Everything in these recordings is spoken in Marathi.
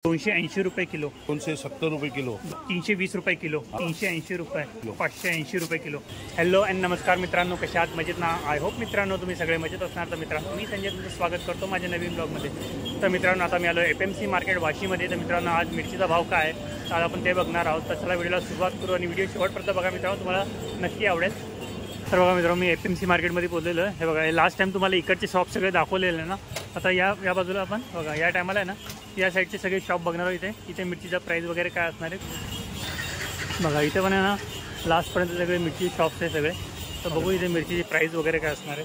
280 रुपये किलो, 270 रुपये किलो, 320 रुपये किलो, 380 रुपये, 580 रुपये किलो। हॅलो अँड नमस्कार मित्रांनो, कशा आहात? मजेत ना? आय होप मित्रांनो तुम्ही सगळे मजेत असणार। तर मित्रांनो मी संजय तुमचं स्वागत करतो माझ्या नवीन ब्लॉगमध्ये। तर मित्रांनो आता मी आलो FMC मार्केट वाशीमध्ये। तर मित्रांनो आज मिरचीचा भाव काय आहे आज आपण ते बघणार आहोत। तर चला व्हिडिओला सुरुवात करू आणि व्हिडिओ शेवटपर्यंत बघा मित्रांनो, तुम्हाला नक्की आवडेल। तर बघा मित्रांनो मी FMC मार्केटमध्ये पोहोचलेलो आहे। हे बघा हे लास्ट टाइम तुम्हाला इकडचे शॉप सगळे दाखवलेले ना। आता या बाजूला आपण बघा या टायमाला आहे ना या साईडचे सगळे शॉप बघणार आहोत। इथे मिरचीचा प्राईस वगैरे काय असणार आहे बघा। इथे पण आहे ना लास्टपर्यंत सगळे मिरची शॉप्स आहे सगळे। तर बघू इथे मिरचीची प्राईस वगैरे काय असणार आहे।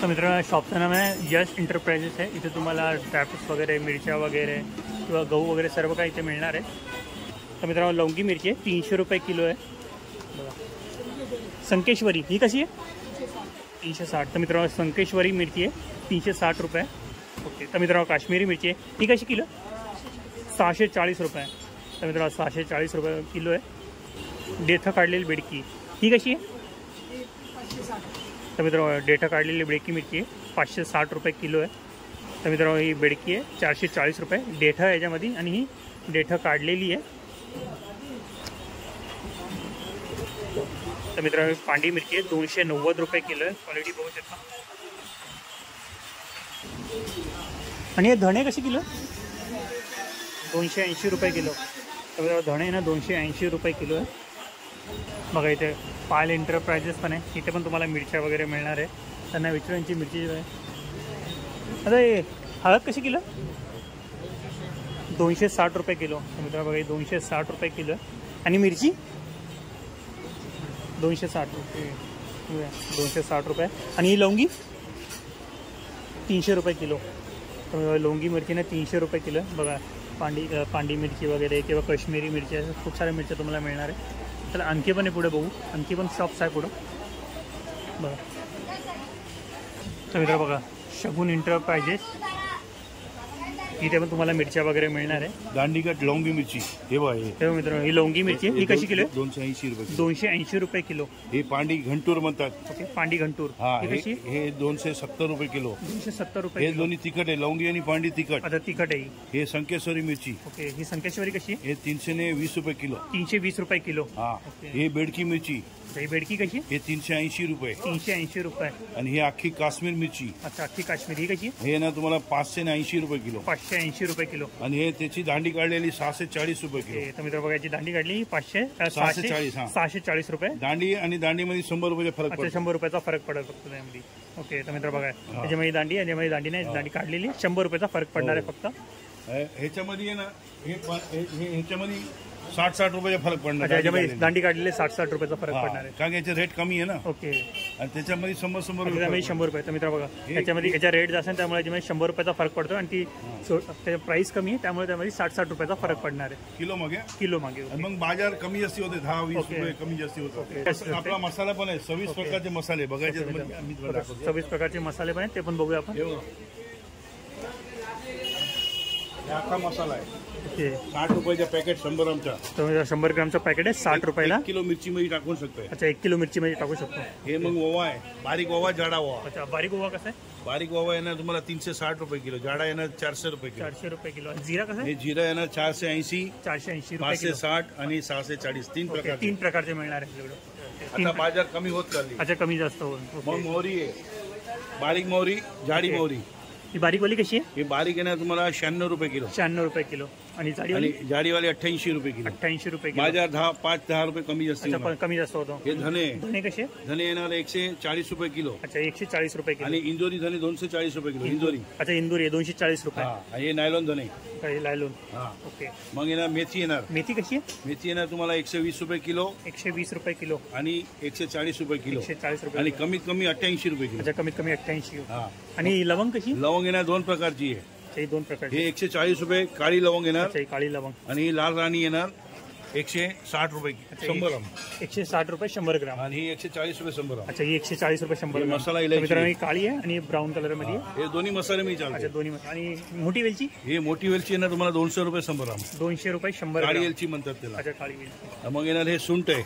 तर मित्रांनो शॉपचं नाव आहे यश एंटरप्राइजेस आहे। इथे तुम्हाला ड्रायफ्रूट्स वगैरे, मिरच्या वगैरे किंवा गहू वगैरे सर्व काही इथे मिळणार आहे। तर मित्रांनो लवंगी मिरची आहे 300 रुपये किलो आहे बघा। संकेश्वरी ही कशी आहे 360। तर मित्रांनो संकेश्वरी मिरची आहे 360 रुपये। ओके। तर मित्रांनो काश्मीरी मिरची आहे ही कशी किलो 640 रुपये। तर मित्रांनो 640 रुपये किलो आहे। डेथा काढलेली बेडकी ही कशी आहे तर मित्रांनो डेटा काढलेली बेडकी मिरची आहे 560 रुपये किलो आहे। तर मित्रांनो ही बेडकी आहे 440 रुपये डेठा याच्यामध्ये आणि ही डेठा काढलेली आहे। तर मित्रांनो पांडी मिरची आहे 290 रुपये किलो आहे। क्वालिटी बघू शकता। आणि हे धणे कशी किलो 280 रुपये किलो। तर मित्रांनो धणे ना 280 रुपये किलो आहे बघा। इथे पायल एंटरप्राइजेस पण आहे, इथे पण तुम्हाला मिरच्या वगैरे मिळणार आहे। त्यांना विचारांची मिरची आहे। आता हे हळद कशी किलो 260 रुपये किलो। तर मित्रांनो बघा 260 रुपये किलो आहे। आणि मिरची 260 रुपये 260 रुपये। आणि ही लवंगी 300 रुपये किलो। तर लवंगी मिरची ना 300 रुपये किलो आहे बघा। पांडी मिरची वगैरे किंवा काश्मीरी मिरची आहे खूप साऱ्या मिरच्या तुम्हाला मिळणार आहे। तर आणखी पण आहे पुढे बघू, आणखी पण शॉप्स आहे पुढं बघा। तर मित्रांनो बघा शगुन एंटरप्राइजेस इथे पण तुम्हाला मिरच्या वगैरे मिळणार आहे। दांडीकट लवंगी मिरची हे बघा हे मित्रांनो ही लवंगी मिरची ही कशी किलो 280 रुपये 280 रुपये किलो। हे पांडी घंटूर म्हणतात। ओके पांडी घंटूर ही कशी हे 270 रुपये किलो 270 रुपये। हे दोन्ही तिखट आहे, लवंगी आणि पांडी तिखट। आता तिखट आहे हे संकेश्वरी मिरची। ओके ही संकेश्वरी कशी हे 320 रुपये किलो 320 रुपये किलो। हे बेडकी मिरची ही बेडकी कशी हे 380 रुपये 380 रुपये। आणि ही अख्खी काश्मीर मिरची अच्छा अख्खी काश्मीरी कशी हे ना तुम्हाला 580 रुपये किलो 580 रुपये किलो। आणि हे त्याची दांडी काढलेली 640 रुपये किलो। तर मित्र बघायची दांडी काढली 640 रुपये दांडी आणि दांडीमध्ये 100 रुपये फरक पडतो। 100 रुपयाचा फरक पडेल फक्त त्यामध्ये। ओके तर मित्र बघा त्याच्यामध्ये दांडी याच्यामध्ये दांडी नाही, दांडी काढलेली 100 रुपयाचा फरक पडणार आहे फक्त। ह्याच्यामध्ये ना ह्याच्यामध्ये 60 रुपयाचा फरक पडणार। याच्यामध्ये दांडी काढलेली 60 रुपयाचा फरक पडणार आहे कारण याचे रेट कमी आहे ना। ओके आणि त्याच्यामध्ये 100 रुपये 100 रुपये। तर मित्र बघा याच्यामध्ये याच्या रेट जास्त त्यामुळे याच्यामध्ये 100 रुपयाचा फरक पडतो आणि ती त्याचा प्राइस कमी आहे त्यामुळे त्यामध्ये 60 रुपयाचा फरक पडणार आहे किलो मागे। मग बाजार कमी जास्ती होते 10-20 रुपये कमी जास्ती होतो। आपला मसाला पण आहे 26 प्रकारचे मसाले बघायचे 26 प्रकारचे मसाले पण आहेत ते पण बघूया आपण। अख्खा मसाला आहे 60 रुपयाचा पॅकेट 100 ग्रामचा। तर 100 ग्रामचा पॅकेट आहे 60 रुपयाला। 1 किलो मिरची मध्ये टाकू शकतो। अच्छा 1 किलो मिरची मध्ये टाकू शकतो। हे मग ओवा आहे, बारीक ओवा, जाडा ओवा। अच्छा बारीक ओवा कसा आहे बारीक ओवा येणार तुम्हाला 360 रुपये किलो, जाडा येणार 400 रुपये किलो 400 रुपये किलो। जीरा कसा हे जीरा येणार 480 रुपये 560 आणि 640 तीन प्रकारचे मिळणार आहे। आता बाजार कमी होत चालली। अच्छा कमी जास्त होईल। मग मोहरी आहे, बारीक मोहरी, जाडी मोहरी। ही बारीक वाली कशी आहे ही बारीक येणार तुम्हाला 96 रुपये किलो 96 रुपये किलो। आणि जाडीवाली 88 रुपये किलो 88 रुपये किलो। बाजार 5-10 रुपये कमी जास्त कमी जास्त होतो। हे धने कसे धने येणार 140 रुपये किलो। अच्छा 140 रुपये किलो। आणि इंदोरी धने 240 रुपये किलो इंदोरी। अच्छा इंदोरी 240 रुपये। हे नायलॉन धने लायलॉन। ओके मग येणार मेथी येणार मेथी कशी आहे मेथी येणार तुम्हाला 120 रुपये किलो 120 रुपये किलो। आणि 140 रुपये किलो 140 रुपये। आणि कमीत कमी 88 रुपये किलो। अच्छा कमीत कमी 88। आणि लवंग कशी लवंग येणार 2 प्रकारची आहे। दोन प्रकारचे हे 140 रुपये काळी लवंग येणार काळी लवंग। आणि लाल राणी येणार 160 रुपये 100 ग्राम 160 रुपये 100 ग्राम। आणि 140 रुपये 100 ग्राम। अच्छा ही 140 रुपये 100 ग्राम। मसाला इलायची काळी आहे आणि ब्राऊन कलर मध्ये हे दोन्ही मसाले मी चालते। अच्छा दोन्ही आणि मोठी वेलची हे मोठी वेलची येणार तुम्हाला 200 रुपये 100 ग्राम 200 रुपये 100 काळी वेलची म्हणतात त्याला। अच्छा काळी वेलची। मग येणार हे सुंठ आहे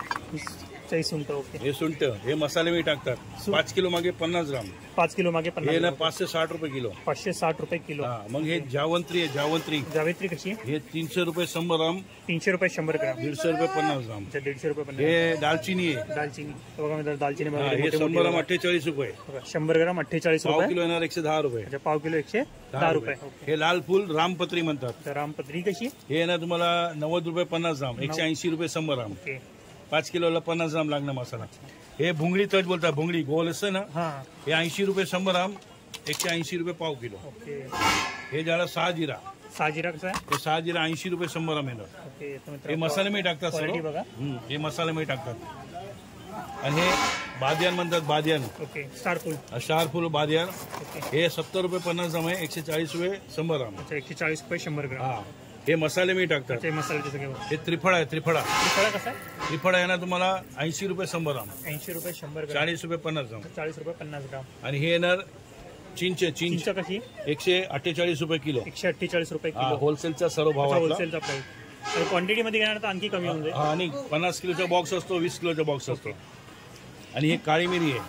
अच्छा ही सुंठ ओके. हे सुंठ, हे मसाले मी टाकतात. 5 किलो मागे 50 ग्राम. 5 किलो मागे 50 हे ना ग्राम. 560 रुपये किलो. 560 रुपये किलो. हा, मग हे जावंत्री आहे, जावंत्री. जावेत्री कशी आहे? हे 300 रुपये 100 ग्राम. 300 रुपये 100 ग्राम. 150 रुपये 50 ग्राम. अच्छा 150 रुपये 50. हे दालचिनी आहे. दालचिनी बघा मित्रांनो, दालचिनी बघा हे 100 ग्राम 48 रुपये. 100 ग्राम 48 पाव रुपये. किलो येणार 110 रुपये. अच्छा पाव किलो 110 रुपये. ओके. हे लाल फुल रामपत्री म्हणतात. तर रामपत्री कशी आहे? हे ना तुम्हाला 90 रुपये 50 ग्राम. 180 रुपये 100 ग्राम. ओके. 5 किलोला 50 ग्राम लागणार मसाला. हे भुंगळी तज बोलतात, भुंगळी गोल असते ना, हा हे 80 रुपये 100 ग्राम. 180 रुपये पाव किलो. ओके. हे झालं 6 जिरा. साजिरा कसा आहे? हे 6 जिरा 80 रुपये 100 ग्राम येणार. ओके. तर हे मित्रांनो, मसाले मी टाकतात क्वालिटी सर्व. बघा. हे मसाले मी टाकतात. आणि हे बादियान म्हणतात, बादियान. ओके. स्टार फुल. स्टार फुल बादियान. ओके. हे 70 रुपये 50 ग्राम आहे. 140 रुपये 100 ग्राम. अच्छा 140 रुपये 100 ग्राम. हा, हे मसाले मी टाकतात. अच्छा हे मसाल्याचे सगळे बघा. हे त्रिफळा आहे, त्रिफळा. त्रिफळा कसा आहे? त्रिफळा आहे ना तुम्हाला 80 रुपये 100 ग्राम. 80 रुपये 100 ग्राम. 40 रुपये 50 ग्राम. 40 रुपये 50 ग्राम. आणि हे येणार चिंच. चिंच चिंच कशी? 148 रुपये किलो. 148 रुपये हा, किलो. होलसेलचा सर्व भाव आपला. होलसेलचा प्राइस. तर क्वांटिटी मध्ये घेणार तर आणखी कमी होऊन जाईल. हा, आणि 50 किलोचा बॉक्स असतो, 20 किलोचा बॉक्स असतो. आणि हे काळी मिरी आहे.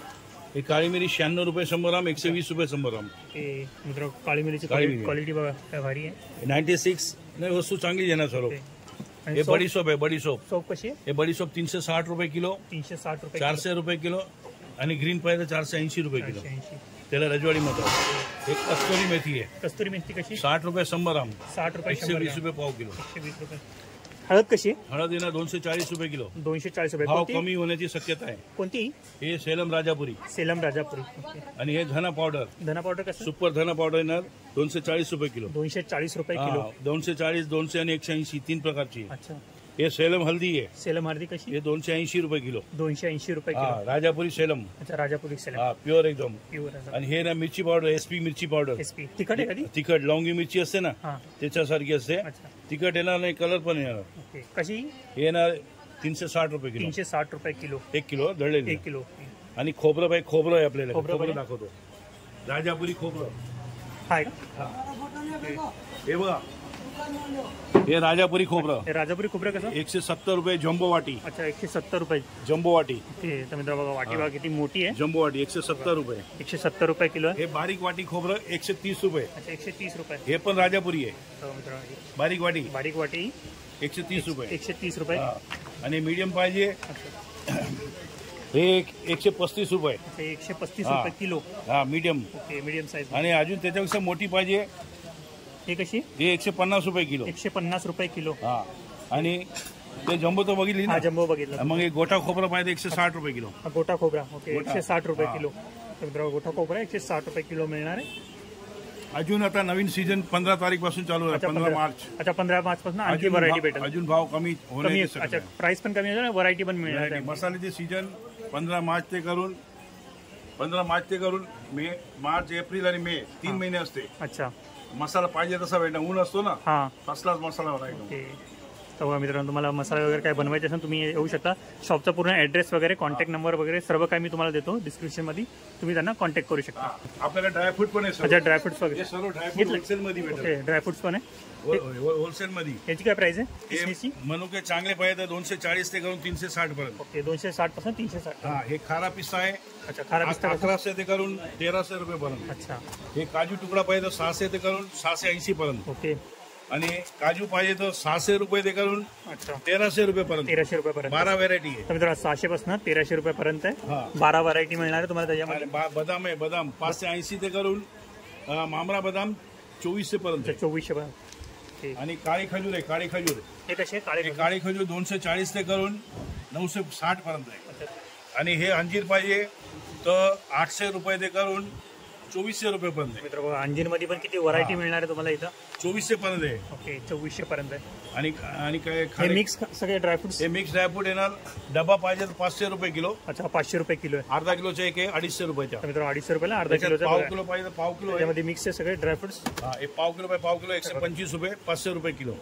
हे काळी मिरी 96 रुपये 100 ग्राम. 120 रुपये 100 ग्राम. ते मित्र काळी मिरीची काळी मिरी. क्वालिटी बघा काय भारी आहे. 96 नाही, वस्तू चांगली आहे ना सर्व. ओके. आणि हे बडीसोप आहे, बडीसोप. सोप कशी आहे? हे बडीसोप 360 रुपये किलो. 360 रुपये. 400 रुपये किलो. आणि ग्रीन पाहिजे 480 रुपये किलो. 480. त्याला रजवाडी म्हणतात. एक कस्तुरी मेथी आहे. कस्तुरी मेथी कशी? 60 रुपये 100 ग्राम. 60 रुपये 100 120 ग्राम. रुपये पाव किलो. 120 रुपये. हळद कशी आहे? हळद येणार 240 रुपये किलो. 240 रुपये. भाव कोणती? कमी होण्याची शक्यता आहे. कोणती? हे सेलम राजापुरी. सेलम राजापुरी. ओके. आणि हे धना पावडर, धना पावडर कसं? सुपर धना पावडर येणार 240 रुपये किलो. 240 रुपये किलो. हा, 240, 200 आणि 180 तीन प्रकारची आहे. अच्छा. हे सेलम हल्दी आहे. सेलम हळदी कशी? हे 280 रुपये किलो. 280 रुपये हा, किलो. राजापुरी सेलम. अच्छा राजापुरी सेलम. हा, प्युअर एकदम. प्युअर. आणि हे ना मिरची पावडर, एसपी मिरची पावडर. एसपी तिखट आहे कधी? तिखट लवंगी मिरची असते ना, हा. त्याच्यासारखी असते. अच्छा. तिखट येणार नाही, कलर पण येणार. ओके. कशी? हे येणार 360 रुपये किलो. 360 रुपये किलो. 1 किलो दळलेली. 1 किलो. आणि खोबरं पाहिजे, खोबरं आहे आपल्याला. खोबरं खोबरं पाहिजे. दाखवतो. राजापुरी खोबरं. आहे का? ओके. हे बघा, हे राजापुरी खोबरं हे राजापुरी खोबरं कसं? 170 रुपये जम्बो वाटी. अच्छा 170 रुपये. जम्बो वाटी. ओके. तर मित्र बघा वाटी बघा किती मोठी आहे. जम्बो वाटी 170 रुपये. 170 रुपये किलो आहे. हे बारीक वाटी खोबरं 130 रुपये. अच्छा 130 रुपये. हे पण राजापुरी आहे. तर मित्र बारीक वाटी बारीक वाटी 130 रुपये. 130 रुपये. हा. आणि मीडियम पाहिजे अच्छा. हे 135 रुपये. अच्छा, 135 हा. रुपये किलो. हा, मीडियम. Okay medium size. आणि अजून त्याच्यापेक्षा मोठी पाहिजे हे कशी? हे 150 रुपये किलो. 150 रुपये किलो. हा. आणि ते जम्बो तर बघितली हा ना. जम्बो बघितलं. मग हे गोटा खोबरं पाहिजे 160 रुपये किलो. हा, गोटा खोबरा. ओके गोटा. 160 रुपये हा. किलो. तर मित्र गोटा खोबरा 160 रुपये किलो मिळणार आहे. अजून आता नवीन सीझन 15 तारीख पासून चालू आहे. अच्छा 15 मार्च. अच्छा 15 मार्च पासून आणखी अजून व्हरायटी भाव- भेटेल. अजून भाव कमी कमी. होण्याची अच्छा शक्यता आहे. प्राइस पण कमी होईल, व्हरायटी पण मिळणार नाही, आहे. मसाल्याचे सीजन 15 मार्च ते करून मे, मार्च, एप्रिल आणि मे 3 महिने असते. अच्छा. मसाला पाहिजे तसा भेटणार. ऊन असतो ना, हा. कसलाच मसाला होणार एकदम. ओके. तर बघा मित्रांनो तुम्हाला मसाला वगैरे काय बनवायचे असेल तुम्ही येऊ शकता. शॉपचा पूर्ण ॲड्रेस वगैरे कॉन्टॅक्ट नंबर वगैरे सर्व काही मी तुम्हाला देतो डिस्क्रिप्शनमध्ये. तुम्ही त्यांना कॉन्टॅक्ट करू शकता. आपल्याला ड्रायफ्रूट पण आहे सर्व. अच्छा ड्रायफ्रुट्स हे वगैरे सर्व ड्रायफ्रूट घेतलं? होलसेल मध्ये भेटेल. ओके ड्रायफ्रुट्स पण आहे. होलसेल मध्ये. याची काय प्राइस आहे? हे किसमिसची? मनुके चांगले पाहिजे तर 240 ते करून 360 पर्यंत. ओके 260 पासून 360. हा, हे खारा पिस्ता आहे अच्छा खारा पिस्ता कसं? 1100 ते करून 1300 रुपये पर्यंत. अच्छा. हे काजू तुकडा पाहिजे तर 600 ते करून 680 पर्यंत. ओके. आणि काजू पाहिजे तर 600 रुपये ते करून अच्छा 1300 रुपये पर्यंत. 1300 रुपयापर्यंत. 12 व्हेरायटी आहे. तर मित्रांनो 600 पासून 1300 रुपयापर्यंत आहे. हा. 12 व्हरायटी मिळणार आहे तुम्हाला त्याच्यामध्ये. आणि बदाम आहे, बदाम 580 ते करून मामरा बदाम 2400 पर्यंत आहे. 2400 पर्यंत. ओके. आणि काळी खजूर आहे, काळी खजूर. हे कसे काळे हे काळी खजूर 240 ते करून 960 पर्यंत आहे. अच्छा. आणि हे अंजीर पाहिजे तर 800 रुपये ते करून 2400 रुपये पर्यंत आहे. मित्र बघा अंजीरमध्ये पण किती व्हरायटी मिळणार आहे तुम्हाला इथं. 2400 पर्यंत आहे. ओके 2400 पर्यंत आहे. आणि काय हे खारे- मिक्स सगळे ड्रायफ्रुट्स. हे मिक्स ड्रायफ्रूट येणार. डबा पाहिजे तर 500 रुपये किलो. अच्छा 500 रुपये किलो आहे. अर्धा किलोचा एक आहे 250 रुपयाच्या. तर मित्रांनो 250 रुपयाला अर्धा त्याच्यात किलोचा पाव बघा. किलो पाहिजे तर पाव किलो आहे. त्याच्यामध्ये मिक्स आहे सगळे ड्रायफ्रुट्स. हा, हे पाव किलो बाय पाव किलो 125 रुपये 500 रुपये किलो.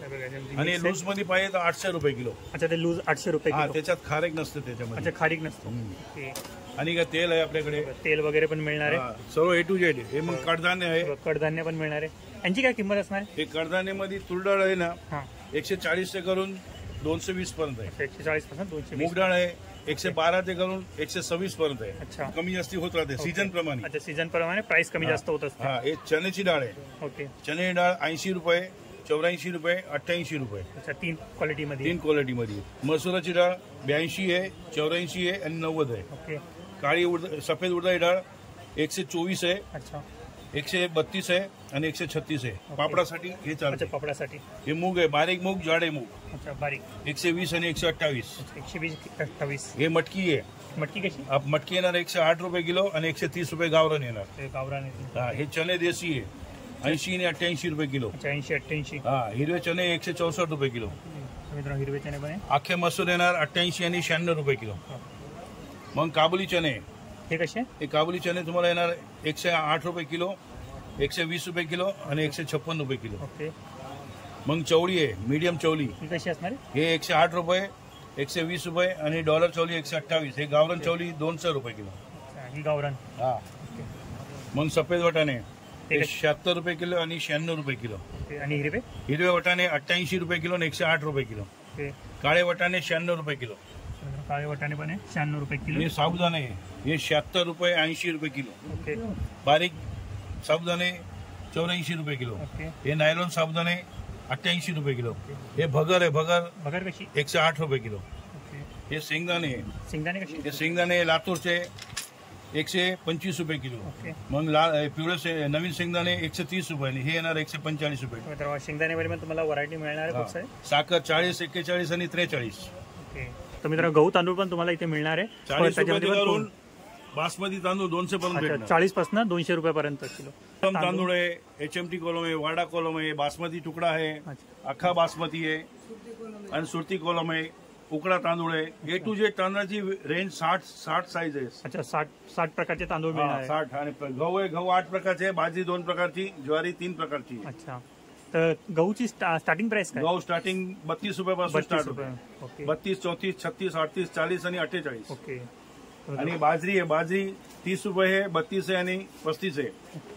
आणि अच्छा लूज मध्ये पाहिजे तर 800 रुपये किलो. ते लूज 800 रुपये हा, किलो. त्याच्यात खारेक नसतं त्याच्यामध्ये. अच्छा खारीक नसतो. ओके. आणि काय तेल आहे आपल्याकडे. तेल वगैरे पण मिळणार आहे. हा, सर्व A to Z. हे मग कडधान्य आहे. कडधान्य पण मिळणार आहे. यांची काय किंमत असणार आहे? हे कडधान्यामध्ये तुरडाळ आहे ना हा 140 ते करून 220 पर्यंत आहे. 140 पासून 220. मूग डाळ आहे 112 ते करून 126 पर्यंत अच्छा. आहे. कमी जास्ती होत राहते सीजन प्रमाणे. अच्छा, सीझन प्रमाणे प्राइस कमी जास्त होत असते. हा, हे चण्याची डाळ आहे. ओके. चण्याची डाळ 80 रुपये, 84 रुपये, 88 रुपये. अच्छा, 3 क्वालिटी मध्ये. 3 क्वालिटी मध्ये. मसुराची डाळ 82 आहे, 84 आहे आणि 90 आहे. ओके. काळी सफेद उडदाची डाळ 124 आहे, अच्छा 132 आहे आणि 136 आहे. पापडासाठी हे अच्छा, चालते. पापडासाठी. हे मूग आहे, बारीक मूग, जाडे मूग अच्छा, बारीक 120 आणि 128. 120, 28. हे मटकी आहे. मटकी कशी? मटकी येणार 108 रुपये किलो आणि 130 रुपये गावरान येणार. ते गावरान आहे. हा, हे चणे देशी आहे 80 आणि 88 रुपये किलो. अच्छा, 80, 88. हा, हिरवे चणे 164 रुपये किलो. मित्रांनो, हिरवे चणे पण आहे. अख्खे मसूर येणार 88 आणि 96 रुपये किलो. मग काबुली चणे, हे कसे? हे काबुली चणे तुम्हाला येणार 108 रुपये किलो, 120 रुपये किलो आणि 156 रुपये किलो. ओके. मग चवळी आहे, मीडियम चवळी, ही कशी असणार आहे? हे 108 रुपये, 120 रुपये आणि डॉलर चवळी 128. हे गावरान चवळी 200 रुपये किलो. अच्छा, ही गावरान. हा. ओके. मग सफेद वाटाणे ते हे कसे? 76 रुपये किलो आणि 96 रुपये किलो. ओके. आणि हिरवे? हिरवे वाटाणे 88 रुपये किलो आणि 108 रुपये किलो. ओके. काळे वाटाणे 96 रुपये किलो. काळे वाटाणे पण आहे 96 रुपये किलो. हे साबुदाणे हे 76 रुपये 80 रुपये किलो. ओके. बारीक साबुदाणे 84 रुपये किलो. ओके. हे नायलॉन साबुदाणे 88 रुपये किलो. हे भगर आहे, भगर बघर कशी? 108 रुपये किलो. ओके. हे शेंगदाणे, शेंगदाणे कशी? हे शेंगदाणे लातूरचे 125 रुपये किलो. ओके. मग पिवळे नवीन शेंगदाणे 130 रुपये आणि हे येणार 145 रुपये. मित्रांनो, शेंगदाणेमध्ये पण तुम्हाला व्हरायटी मिळणार आहे खूप सारे. साखर 40, 41 आणि 43. ओके. तर मित्रांनो, गहू तांदूळ पण तुम्हाला इथे मिळणार आहे. 40 त्याच्यामध्ये रुपये पण करून बासमती तांदूळ 200 पर्यंत अच्छा, भेटणार. 40 पासून 200 रुपयापर्यंत किलो. तांदूळ आहे, HMT कॉलम आहे, वाडा कॉलम आहे, बासमती तुकडा आहे, अच्छा. अख्खा बासमती आहे आणि सुरती कॉलम आहे, उकडा तांदूळ आहे. A to Z तांदळाची रेंज 60 साईज आहे. अच्छा, 60 प्रकारचे तांदूळ मिळणार आहे. 60. आणि गहू आहे, गहू 8 प्रकारचे आहे, बाजरी 2 प्रकारची, ज्वारी 3 प्रकारची. अच्छा. तर गहूची स्टार्टिंग प्राइस काय? गहू स्टार्टिंग 32 रुपयापासून 32 स्टार्ट रुपये. होते. ओके. 32, 34, 36, 38, 40 आणि 48. ओके. आणि बाजरी आहे, बाजरी 30 रुपये आहे, 32 आहे आणि 35 आहे.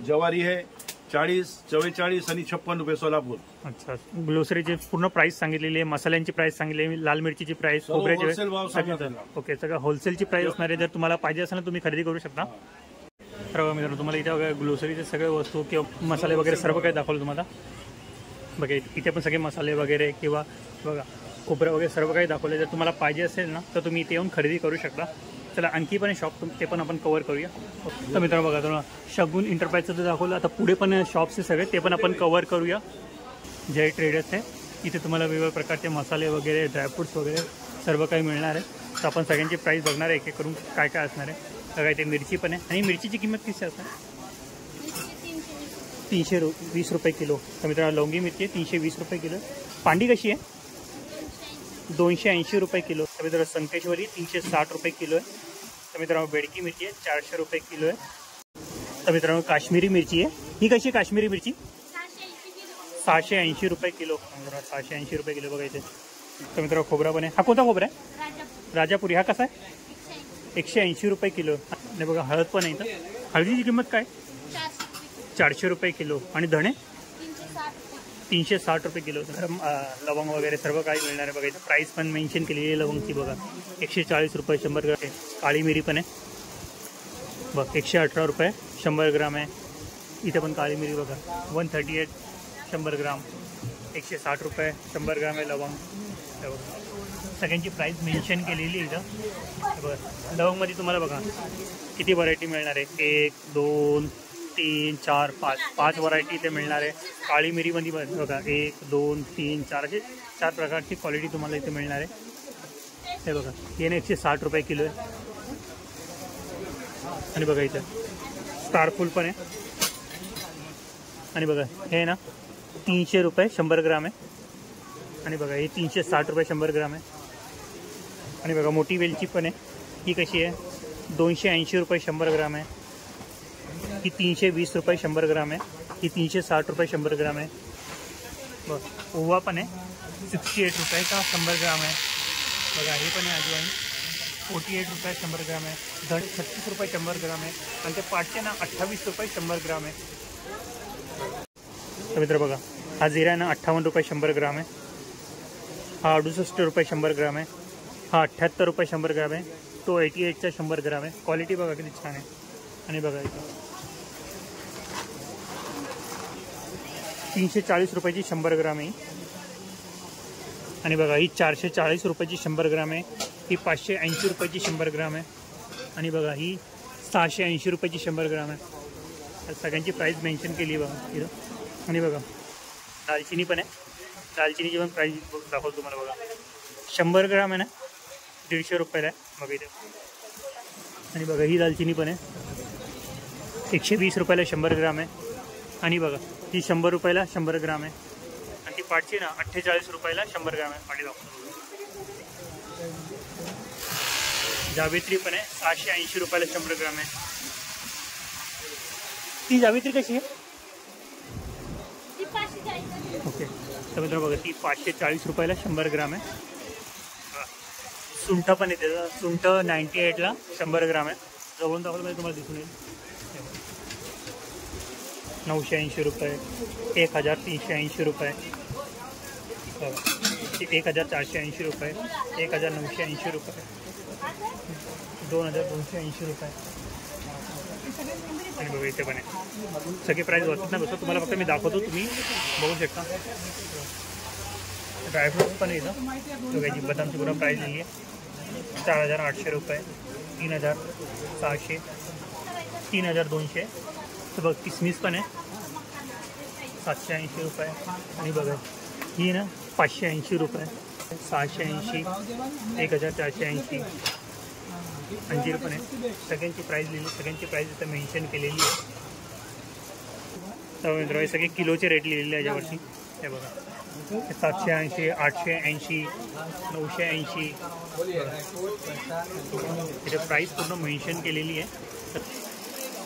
ज्वारी आहे 40, 44 आणि 56 रुपये सोलापूर. अच्छा, ग्लोसरीची पूर्ण प्राइस सांगितलेली आहे, मसाल्यांची प्राइस सांगितलेली आहे, लाल मिरचीची प्राइस, खोबऱ्याची होलसेल भाव सांगितला. ओके. सगळं होलसेलची प्राइस असणार आहे. जर तुम्हाला पाहिजे असेल ना, तुम्ही खरेदी करू शकता. तर बघा मित्रांनो, तुम्हाला इथे ग्लोसरीचे सगळे वस्तू किंवा मसाले वगैरे सर्व काही दाखवलं तुम्हाला. बघा, इथे पण सगळे मसाले वगैरे किंवा बघा खोबरं वगैरे सर्व काही दाखवले. जर तुम्हाला पाहिजे असेल ना, तर तुम्ही इथे येऊन खरेदी करू शकता. चला, आणखी पण शॉप ते पण आपण कव्हर करूया. तर मित्रांनो, बघा तुम्हाला शगुन एंटरप्राइजचं जे दाखवलं, आता पुढे पण शॉप्स सगळे ते पण आपण कव्हर करूया. जय ट्रेडर्स आहे, इथे तुम्हाला वेगवेगळ्या प्रकारचे मसाले वगैरे, ड्रायफ्रुट्स वगैरे सर्व काही मिळणार आहे. तर आपण सगळ्यांची प्राईस बघणार आहे, एक एक करून काय काय असणार आहे. सगळं इथे मिरची पण आहे. आणि मिरचीची किंमत किती असणार? 320 रुपये किलो. तर मित्रांनो, लवंगी मिरची आहे 320 रुपये किलो. पांडी कशी आहे? 280 रुपये किलो. तर मित्रांनो, संकेश्वरी 360 रुपये किलो आहे. तर मित्रांनो, बेडकी मिरची आहे 400 रुपये किलो आहे. तर मित्रांनो, काश्मीरी मिरची आहे. ही कशी आहे काश्मीरी मिरची? 680 रुपये किलो. 680 रुपये किलो बघायचे. तर मित्रांनो, खोबरा पण आहे. हा कोणता खोबरा आहे? राजापुरी. हा कसा आहे? 180 रुपये किलो. आणि बघा, हळद पण आहे इथं. हळदीची किंमत काय? 400 रुपये किलो. आणि धणे 360 रुपये किलो. लवंग वगैरे सर्व काही मिळणार आहे. बघा, इथं प्राईस पण मेन्शन केलेली आहे लवंगची. बघा, 140 रुपये 100 ग्राम आहे. काळी मिरी पण आहे बघ, 118 रुपये 100 ग्राम आहे. इथे पण काळी मिरी बघा, 138 100 ग्राम, 160 रुपये 100 ग्राम आहे लवंग. सगळ्यांची प्राईस मेन्शन केलेली आहे इथं. बरं, लवंगमध्ये तुम्हाला बघा किती व्हरायटी मिळणार आहे. 1, 2, 3, 4, 5 व्हरायटी इथे मिळणार आहे. काळी मिरीमध्ये बघा 1, 2, 3, 4 असे 4 प्रकारची क्वालिटी तुम्हाला इथे मिळणार आहे. हे बघा, हे ना 160 रुपये किलो आहे. आणि बघा इथं स्टारफुल पण आहे. आणि बघा, हे ना 300 रुपये 100 ग्राम आहे. आणि बघा, हे 360 रुपये 100 ग्राम आहे. आणि बघा, मोठी वेलची पण आहे. ही कशी आहे? 280 रुपये 100 ग्राम आहे. ही 320 रुपये 100 ग्राम आहे. ही 360 रुपये 100 ग्राम आहे. बघ, ओवा पण आहे 68 रुपये का 100 ग्राम आहे. बघा, हे पण आहे अजवाईन 48 रुपये 100 ग्राम आहे. धणे 36 रुपये 100 ग्राम आहे. आणि ते पाटचे ना 28 रुपये 100 ग्राम आहे. तर मित्र बघा, हा जिरा ना 58 रुपये 100 ग्राम आहे. हा 68 रुपये 100 ग्राम आहे. हा 78 रुपये 100 ग्राम आहे. तो 88चा 100 ग्राम आहे. क्वालिटी बघा किती छान आहे. आणि बघा इथं 340 रुपयाची 100 ग्राम आहे. आणि बघा ही 440 रुपयाची 100 ग्राम आहे. ही 580 रुपयाची 100 ग्राम आहे. आणि बघा ही 680 रुपयाची 100 ग्राम आहे. सगळ्यांची प्राईस मेन्शन केली बघा इथं. आणि बघा दालचिनी पण आहे. दालचिनीची पण प्राईस दाखवतो तुम्हाला बघा. 100 ग्राम आहे ना 150 रुपयाला आहे बघा इथे. आणि बघा ही दालचिनी पण आहे 120 रुपयाला 100 ग्राम आहे. आणि बघा ही 100 रुपयाला 100 ग्राम आहे. आणि ती पाटची ना 48 रुपयाला 100 ग्राम आहे. पाटी दाखवतो. जावित्री पण आहे 680 रुपयाला 100 ग्राम आहे. ती जावित्री कशी आहे? ओके तर मित्रांनो बघा ती 540 रुपयाला 100 ग्राम आहे. सुंठ पण येते. सुंठ 98ला 100 ग्राम आहे. जवळून दाखवलं तुम्हाला दिसून येईल. 980 रुपये, 1380 रुपये, 1480 रुपये, 1980 रुपये, 2280 रुपये. आणि बघा इथे पण आहे. सगळे प्राईस वाचत नाही बसतो तुम्हाला. फक्त मी दाखवतो तुम्ही बघू शकता. ड्रायफ्रूट्स पण आहे इथं. बघायची बदामची पूर्ण प्राईस दिली आहे 4800 रुपये, 3600, 3200. तर बघ किसमिस पण आहे 780 रुपये. आणि बघा ही ना 580 रुपये, 680, 1480. अंजीर पण आहे. सगळ्यांची प्राईस लिहिली. सगळ्यांची प्राईस इथं मेन्शन केलेली आहे. तर मित्रांनो हे सगळे किलोचे रेट लिहिलेले आहे याच्यावरती. हे बघा 780, 880, 980. इथे प्राईस पूर्ण मेन्शन केलेली आहे.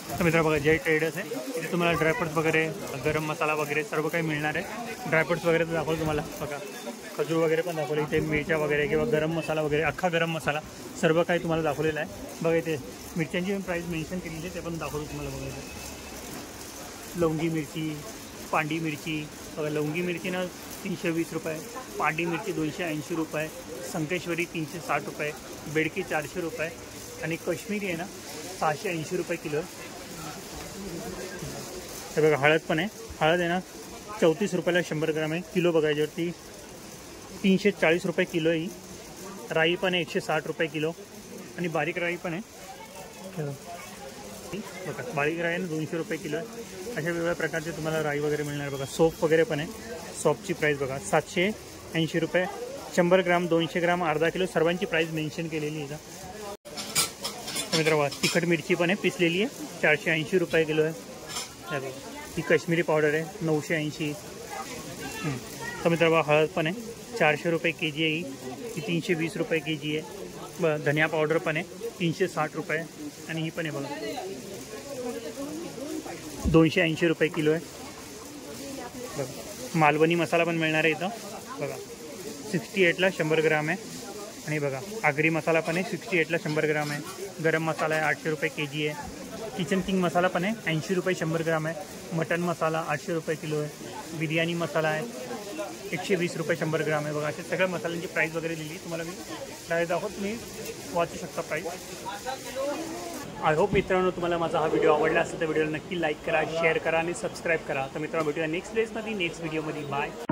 तर मित्रांनो बघा जय ट्रेडर्स आहे. इथे तुम्हाला ड्रायफ्रूट्स वगैरे, गरम मसाला वगैरे सर्व काही मिळणार आहे. ड्रायफ्रूट्स वगैरे तर दाखवलं तुम्हाला बघा. खजूर वगैरे पण दाखवले. इथे मिरच्या वगैरे किंवा गरम मसाला वगैरे, अख्खा गरम मसाला सर्व काही तुम्हाला दाखवलेलं आहे. बघा इथे मिरच्यांची पण प्राईस मेन्शन केलेली आहे. ते पण दाखवतो तुम्हाला. बघा इथे लवंगी मिरची, पांडी मिरची बघा. लवंगी मिरची ना 320 रुपये, पांडी मिरची 280 रुपये, संकेश्वरी 360 रुपये, बेडकी 400 रुपये. आणि काश्मीरी आहे ना 680 रुपये किलो आहे. तर बघा हळद पण आहे. हळद आहे ना 34 रुपयाला 100 ग्राम आहे. किलो बघा याच्यावरती 340 रुपये किलो आहे. राई पण आहे 160 रुपये किलो. आणि बारीक राई पण आहे बघा. बारीक राई ना 200 रुपये किलो आहे. अशा वेगवेगळ्या प्रकारचे तुम्हाला राई वगैरे मिळणार बघा. सोप वगैरे पण आहे. सॉपची प्राईस बघा 780 रुपये 100 ग्राम, 200 ग्राम, अर्धा किलो. सर्वांची प्राईस मेन्शन केलेली आहे. मित्रांनो तिखट मिरची पण आहे पिसलेली आहे 480 रुपये किलो आहे. बघा ही काश्मीरी पावडर आहे 980. तर मित्रांनो हळद पण आहे 400 रुपये के जी आहे. ही 320 रुपये के जी आहे. बघा धनिया पावडर पण आहे 360 रुपये. आणि ही पण आहे बघा 280 रुपये किलो आहे. बघा मालवणी मसाला पण मिळणार आहे इथं बघा. 68ला 100 ग्राम आहे. आणि बघा आगरी मसाला पण आहे 68ला 100 ग्राम आहे. गरम मसाला आहे 800 रुपये के जी आहे. किचन किंग मसाला पण आहे 80 रुपये 100 ग्राम आहे. मटन मसाला 800 रुपये किलो आहे. बिर्याणी मसाला आहे 120 रुपये 100 ग्राम आहे. बघा अशा सगळ्या मसाल्यांची प्राईस वगैरे दिली तुम्हाला. मी प्राईस दाखवत तुम्ही वाचू शकता प्राईस. आय होप मित्रांनो तुम्हाला माझा हा व्हिडिओ आवडला असेल तर व्हिडिओला नक्की लाईक करा, शेअर करा आणि सबस्क्राईब करा. तर मित्रांनो भेटूया नेक्स्ट डेजमध्ये, नेक्स्ट व्हिडिओमध्ये. बाय.